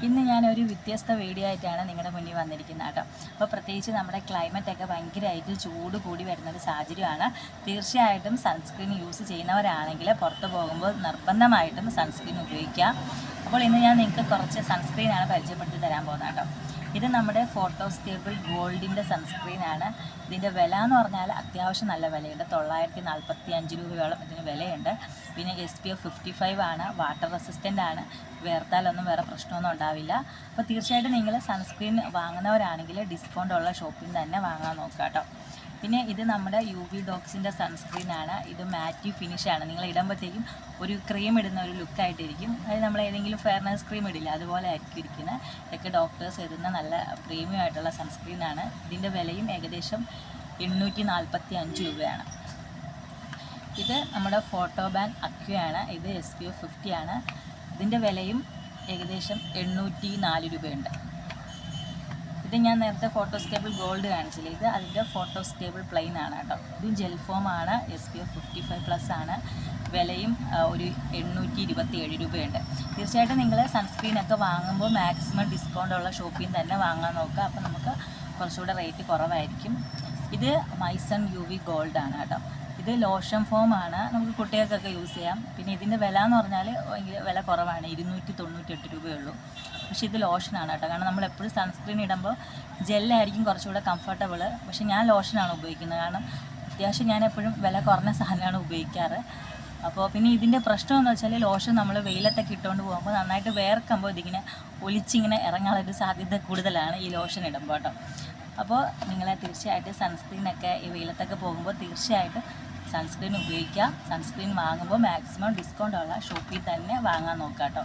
ഇന്ന് ഞാനൊരു വ്യത്യസ്ത വീഡിയോ ആയിട്ടാണ് നിങ്ങളുടെ മുന്നിൽ വന്നിരിക്കുന്നത് കേട്ടോ. അപ്പോൾ പ്രത്യേകിച്ച് നമ്മുടെ ക്ലൈമറ്റൊക്കെ ഭയങ്കരമായിട്ട് ചൂട് കൂടി വരുന്നൊരു സാഹചര്യമാണ്. തീർച്ചയായിട്ടും സൺസ്ക്രീൻ യൂസ് ചെയ്യുന്നവരാണെങ്കിൽ പുറത്ത് പോകുമ്പോൾ നിർബന്ധമായിട്ടും സൺസ്ക്രീൻ ഉപയോഗിക്കുക. അപ്പോൾ ഇന്ന് ഞാൻ നിങ്ങൾക്ക് കുറച്ച് സൺസ്ക്രീനാണ് പരിചയപ്പെടുത്തി തരാൻ പോകുന്നത് കേട്ടോ. ഇത് നമ്മുടെ ഫോട്ടോസ്റ്റേബിൾ ഗോൾഡിൻ്റെ സൺസ്ക്രീനാണ്. ഇതിൻ്റെ വില എന്ന് പറഞ്ഞാൽ അത്യാവശ്യം നല്ല വിലയുണ്ട്. 945 രൂപയോളം ഇതിന് വിലയുണ്ട്. പിന്നെ SPF 55 ആണ്, വാട്ടർ റെസിസ്റ്റൻ്റ് ആണ്, വേർത്താലൊന്നും വേറെ പ്രശ്നമൊന്നും ഉണ്ടാവില്ല. അപ്പോൾ തീർച്ചയായിട്ടും നിങ്ങൾ സൺസ്ക്രീൻ വാങ്ങുന്നവരാണെങ്കിൽ ഡിസ്കൗണ്ട് ഉള്ള ഷോപ്പിൽ നിന്ന് തന്നെ വാങ്ങാൻ നോക്കുക കേട്ടോ. പിന്നെ ഇത് നമ്മുടെ UV ഡോക്സിൻ്റെ സൺസ്ക്രീനാണ്. ഇത് മാറ്റി ഫിനിഷാണ്. നിങ്ങൾ ഇടുമ്പോഴത്തേക്കും ഒരു ക്രീം ഇടുന്ന ഒരു ലുക്കായിട്ടിരിക്കും. അതായത് നമ്മൾ ഏതെങ്കിലും ഫെയർനെസ് ക്രീം ഇടില്ല, അതുപോലെ ആയിരിക്കും ഇരിക്കുന്നത്. ഇതൊക്കെ ഡോക്ടേഴ്സ് ഇടുന്ന നല്ല പ്രീമിയം ആയിട്ടുള്ള സൺസ്ക്രീനാണ്. ഇതിൻ്റെ വിലയും ഏകദേശം 845 രൂപയാണ്. ഇത് നമ്മുടെ ഫോട്ടോ ബാൻ അക്വയാണ്. ഇത് SPF 50 ആണ്. ഇതിൻ്റെ വിലയും ഏകദേശം 804 രൂപയുണ്ട്. ഇത് ഞാൻ നേരത്തെ ഫോട്ടോസ്റ്റേബിൾ ഗോൾഡ് കാണിച്ചില്ല, ഇത് അതിൻ്റെ ഫോട്ടോസ്റ്റേബിൾ പ്ലെയിൻ ആണ് കേട്ടോ. ഇതും ജെൽ ഫോം ആണ്, SPF 55+ ആണ്. വിലയും ഒരു 827 രൂപയുണ്ട്. തീർച്ചയായിട്ടും നിങ്ങൾ സൺസ്ക്രീനൊക്കെ വാങ്ങുമ്പോൾ മാക്സിമം ഡിസ്കൗണ്ട് ഉള്ള ഷോപ്പിൽ നിന്ന് തന്നെ വാങ്ങാൻ നോക്കുക. അപ്പോൾ നമുക്ക് കുറച്ചുകൂടെ റേറ്റ് കുറവായിരിക്കും. ഇത് മൈസൺ UV ഗോൾഡ് ആണ് കേട്ടോ. ഇത് ലോഷൻ ഫോമാണ്, നമുക്ക് കുട്ടികൾക്കൊക്കെ യൂസ് ചെയ്യാം. പിന്നെ ഇതിൻ്റെ വില എന്ന് പറഞ്ഞാൽ ഭയങ്കര വില കുറവാണ്, 298 രൂപയുള്ളൂ. പക്ഷേ ഇത് ലോഷനാണ് കേട്ടോ. കാരണം നമ്മൾ എപ്പോഴും സൺസ്ക്രീൻ ഇടുമ്പോൾ ജെല്ലായിരിക്കും കുറച്ചുകൂടെ കംഫർട്ടബിൾ. പക്ഷേ ഞാൻ ലോഷനാണ് ഉപയോഗിക്കുന്നത്, കാരണം അത്യാവശ്യം ഞാൻ എപ്പോഴും വില കുറഞ്ഞ സാധനമാണ് ഉപയോഗിക്കാറ്. അപ്പോൾ പിന്നെ ഇതിൻ്റെ പ്രശ്നം എന്ന് വെച്ചാൽ ലോഷൻ നമ്മൾ വെയിലത്തൊക്കെ ഇട്ടുകൊണ്ട് പോകുമ്പോൾ നന്നായിട്ട് വേർക്കുമ്പോൾ ഇതിങ്ങനെ ഒലിച്ചിങ്ങനെ ഇറങ്ങാനൊരു സാധ്യത കൂടുതലാണ് ഈ ലോഷൻ ഇടുമ്പോൾ കേട്ടോ. അപ്പോൾ നിങ്ങൾ തീർച്ചയായിട്ടും സൺസ്ക്രീനൊക്കെ ഈ വെയിലത്തൊക്കെ പോകുമ്പോൾ തീർച്ചയായിട്ടും സൺസ്ക്രീൻ ഉപയോഗിക്കുക. സൺസ്ക്രീൻ വാങ്ങുമ്പോൾ മാക്സിമം ഡിസ്കൗണ്ട് ഉള്ള ഷോപ്പിൽ തന്നെ വാങ്ങാൻ നോക്കുക കേട്ടോ.